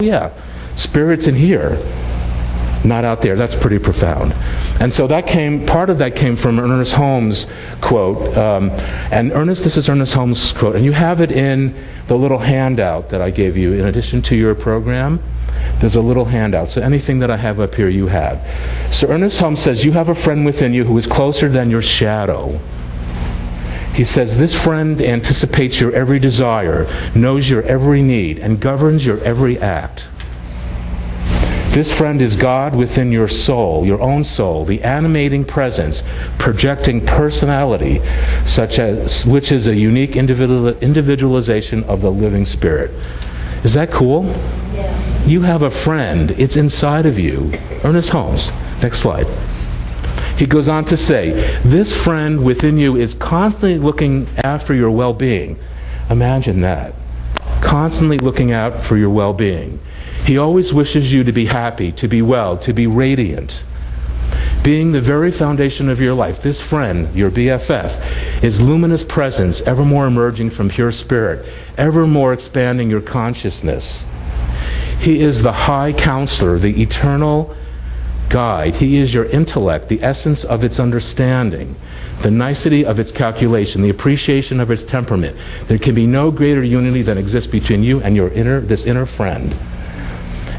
yeah, spirit's in here, not out there. That's pretty profound. And so part of that came from Ernest Holmes' quote. This is Ernest Holmes' quote, and you have it in the little handout that I gave you. In addition to your program, there's a little handout. So anything that I have up here, you have. So Ernest Holmes says, you have a friend within you who is closer than your shadow. He says, this friend anticipates your every desire, knows your every need, and governs your every act. This friend is God within your soul, your own soul, the animating presence, projecting personality, which is a unique individualization of the living spirit. Is that cool? Yeah. You have a friend. It's inside of you. Ernest Holmes. Next slide. He goes on to say, this friend within you is constantly looking after your well-being. Imagine that. Constantly looking out for your well-being. He always wishes you to be happy, to be well, to be radiant. Being the very foundation of your life, this friend, your BFF, is luminous presence, ever more emerging from pure spirit, ever more expanding your consciousness. He is the high counselor, the eternal guide. He is your intellect, the essence of its understanding, the nicety of its calculation, the appreciation of its temperament. There can be no greater unity than exists between you and this inner friend.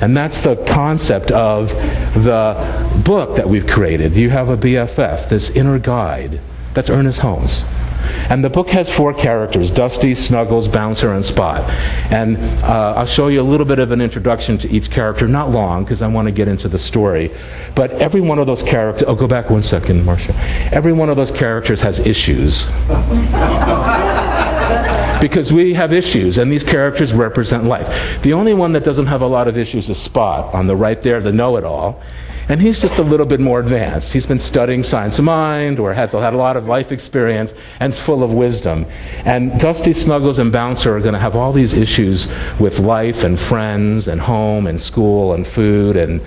And that's the concept of the book that we've created. You have a BFF, this inner guide. That's Ernest Holmes. And the book has 4 characters, Dusty, Snuggles, Bouncer, and Spot. And I'll show you a little bit of an introduction to each character, not long, because I want to get into the story. But every one of those characters, go back 1 second, Marcia. Every one of those characters has issues. Because we have issues, and these characters represent life. The only one that doesn't have a lot of issues is Spot, on the right there, the know-it-all. And he's just a little bit more advanced. He's been studying science of mind, or had a lot of life experience, and is full of wisdom. And Dusty, Snuggles, and Bouncer are going to have all these issues with life and friends and home and school and food and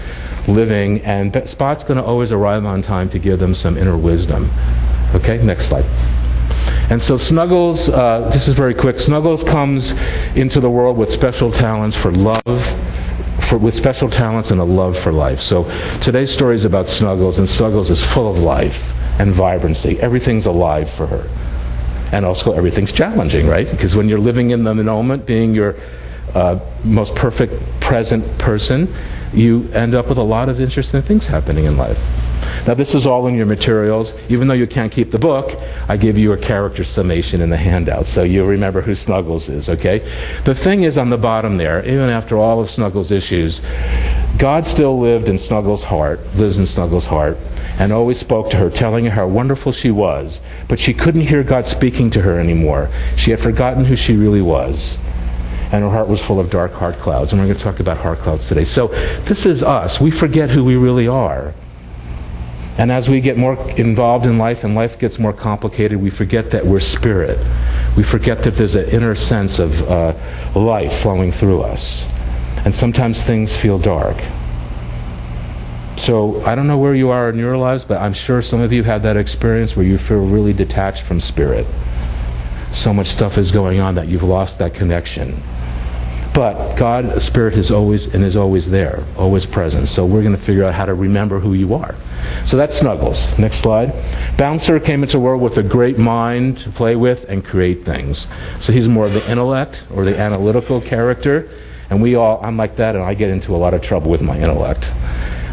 living. And Spot's going to always arrive on time to give them some inner wisdom. Okay, next slide. And so Snuggles, this is very quick, Snuggles comes into the world with special talents for love, with special talents and a love for life. So today's story is about Snuggles, and Snuggles is full of life and vibrancy. Everything's alive for her. And also everything's challenging, right? Because when you're living in the moment, being your most perfect present person, you end up with a lot of interesting things happening in life. Now this is all in your materials. Even though you can't keep the book, I give you a character summation in the handout, so you'll remember who Snuggles is, okay? The thing is on the bottom there, even after all of Snuggles' issues, God still lives in Snuggles' heart, and always spoke to her, telling her how wonderful she was. But she couldn't hear God speaking to her anymore. She had forgotten who she really was. And her heart was full of dark heart clouds. And we're going to talk about heart clouds today. So this is us. We forget who we really are. And as we get more involved in life and life gets more complicated, we forget that we're spirit. We forget that there's an inner sense of life flowing through us. And sometimes things feel dark. So I don't know where you are in your lives, but I'm sure some of you had that experience where you feel really detached from spirit. So much stuff is going on that you've lost that connection. But God, Spirit, is always there, always present. So we're going to figure out how to remember who you are. So that's Snuggles. Next slide. Bouncer came into the world with a great mind to play with and create things. So he's more of the intellect or the analytical character. And I'm like that, and I get into a lot of trouble with my intellect.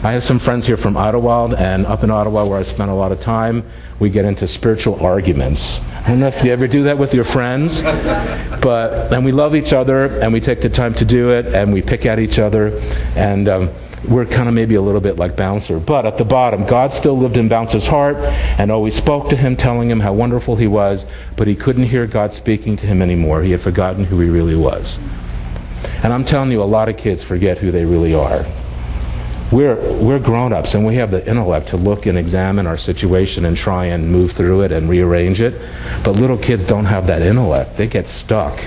I have some friends here from Ottawa, and up in Ottawa where I spend a lot of time, we get into spiritual arguments. I don't know if you ever do that with your friends, and we love each other, and we take the time to do it, and we pick at each other, and we're kind of maybe a little bit like Bouncer. But at the bottom, God still lived in Bouncer's heart and always spoke to him, telling him how wonderful he was, but he couldn't hear God speaking to him anymore. He had forgotten who he really was. And I'm telling you, a lot of kids forget who they really are. We're grown-ups, and we have the intellect to look and examine our situation and try and move through it and rearrange it. But little kids don't have that intellect. They get stuck.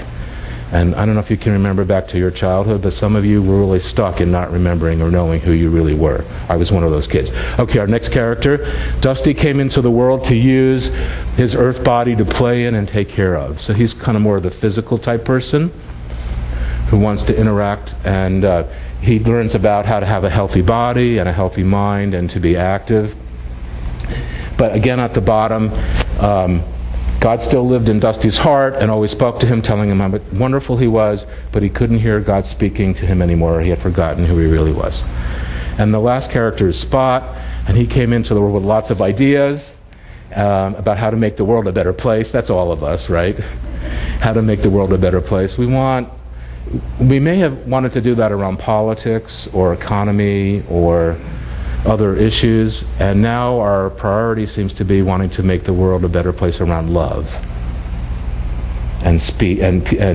And I don't know if you can remember back to your childhood, but some of you were really stuck in not remembering or knowing who you really were. I was one of those kids. Okay, our next character. Dusty came into the world to use his earth body to play in and take care of. So he's kind of more of the physical type person who wants to interact, and he learns about how to have a healthy body and a healthy mind and to be active. But again, at the bottom, God still lived in Dusty's heart and always spoke to him, telling him how wonderful he was, but he couldn't hear God speaking to him anymore. He had forgotten who he really was. And the last character is Spot, and he came into the world with lots of ideas about how to make the world a better place. That's all of us, right? How to make the world a better place. We may have wanted to do that around politics or economy or other issues, and now our priority seems to be wanting to make the world a better place around love and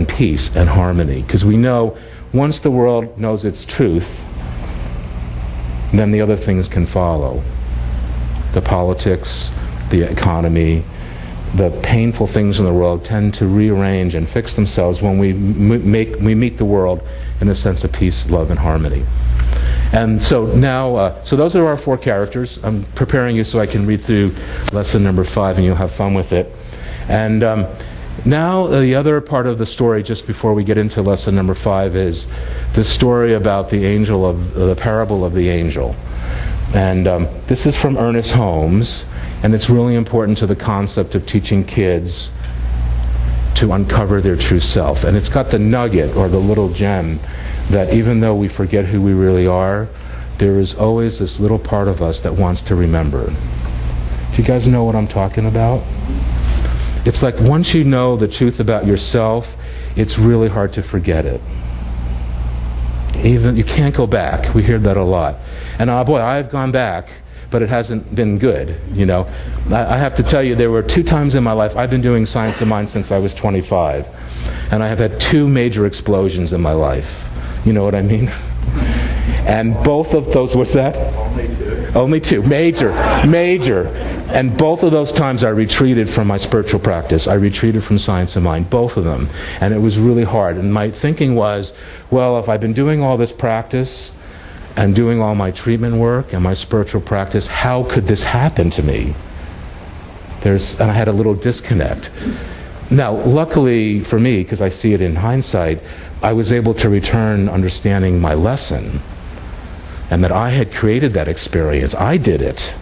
peace and harmony. Because we know once the world knows its truth, then the other things can follow. The politics, the economy, the painful things in the world tend to rearrange and fix themselves when we meet the world in a sense of peace, love, and harmony. And so now, so those are our 4 characters. I'm preparing you so I can read through lesson number 5 and you'll have fun with it. And now the other part of the story, just before we get into lesson number 5, is the story about the parable of the angel. And this is from Ernest Holmes, and it's really important to the concept of teaching kids to uncover their true self. And it's got the nugget, or the little gem, that even though we forget who we really are, there is always this little part of us that wants to remember. Do you guys know what I'm talking about? It's like once you know the truth about yourself, it's really hard to forget it. Even you can't go back. We hear that a lot. And boy, I've gone back, but it hasn't been good, you know. I have to tell you, there were 2 times in my life, I've been doing Science of Mind since I was 25, and I have had 2 major explosions in my life. You know what I mean? And both of those, what's that? Only 2. Only 2. Major. And both of those times I retreated from my spiritual practice. I retreated from Science of Mind, both of them. And it was really hard. And my thinking was, well, if I've been doing all this practice and doing all my treatment work and my spiritual practice, how could this happen to me? And I had a little disconnect. Now, luckily for me, because I see it in hindsight, I was able to return understanding my lesson and that I had created that experience. I did it.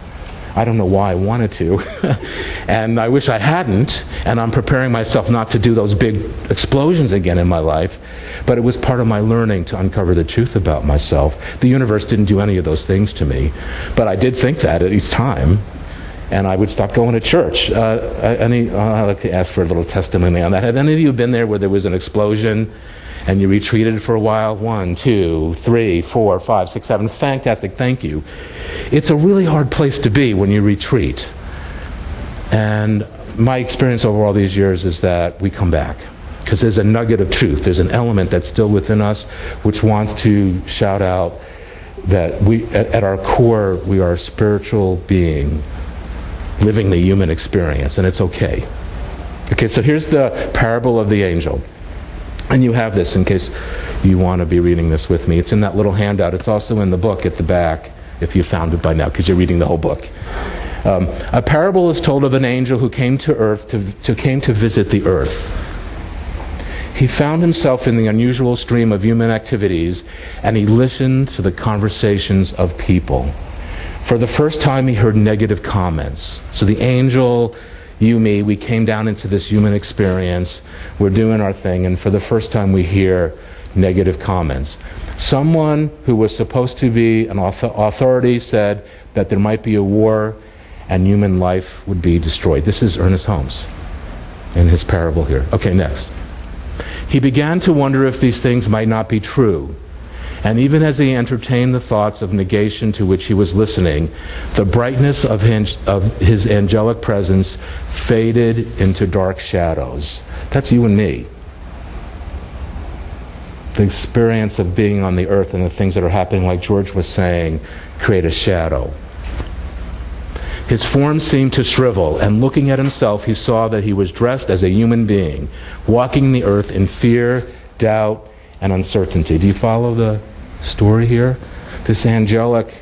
I don't know why I wanted to. And I wish I hadn't. And I'm preparing myself not to do those big explosions again in my life. But it was part of my learning to uncover the truth about myself. The universe didn't do any of those things to me. But I did think that at each time. And I would stop going to church. I'd like to ask for a little testimony on that. Have any of you been there where there was an explosion and you retreated for a while? 1, 2, 3, 4, 5, 6, 7. Fantastic, thank you. It's a really hard place to be when you retreat. And my experience over all these years is that we come back. Because there's a nugget of truth. There's an element that's still within us which wants to shout out that we, at our core, we are a spiritual being living the human experience, and it's okay. Okay, so here's the parable of the angel. And you have this in case you want to be reading this with me. It's in that little handout. It's also in the book at the back, if you found it by now, because you're reading the whole book. A parable is told of an angel who came to earth came to visit the earth. He found himself in the unusual stream of human activities, and he listened to the conversations of people. For the first time, he heard negative comments. So the angel, you, me, we came down into this human experience. We're doing our thing, and for the first time, we hear negative comments. Someone who was supposed to be an authority said that there might be a war and human life would be destroyed. This is Ernest Holmes in his parable here. Okay, next. He began to wonder if these things might not be true. And even as he entertained the thoughts of negation to which he was listening, the brightness of his angelic presence faded into dark shadows. That's you and me. The experience of being on the earth and the things that are happening, like George was saying, create a shadow. His form seemed to shrivel, and looking at himself, he saw that he was dressed as a human being, walking the earth in fear, doubt, and uncertainty. Do you follow the story here? This angelic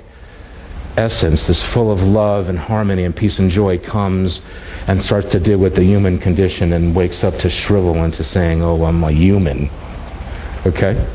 essence, this full of love and harmony and peace and joy, comes and starts to deal with the human condition and wakes up to shrivel into saying, oh, I'm a human. Okay?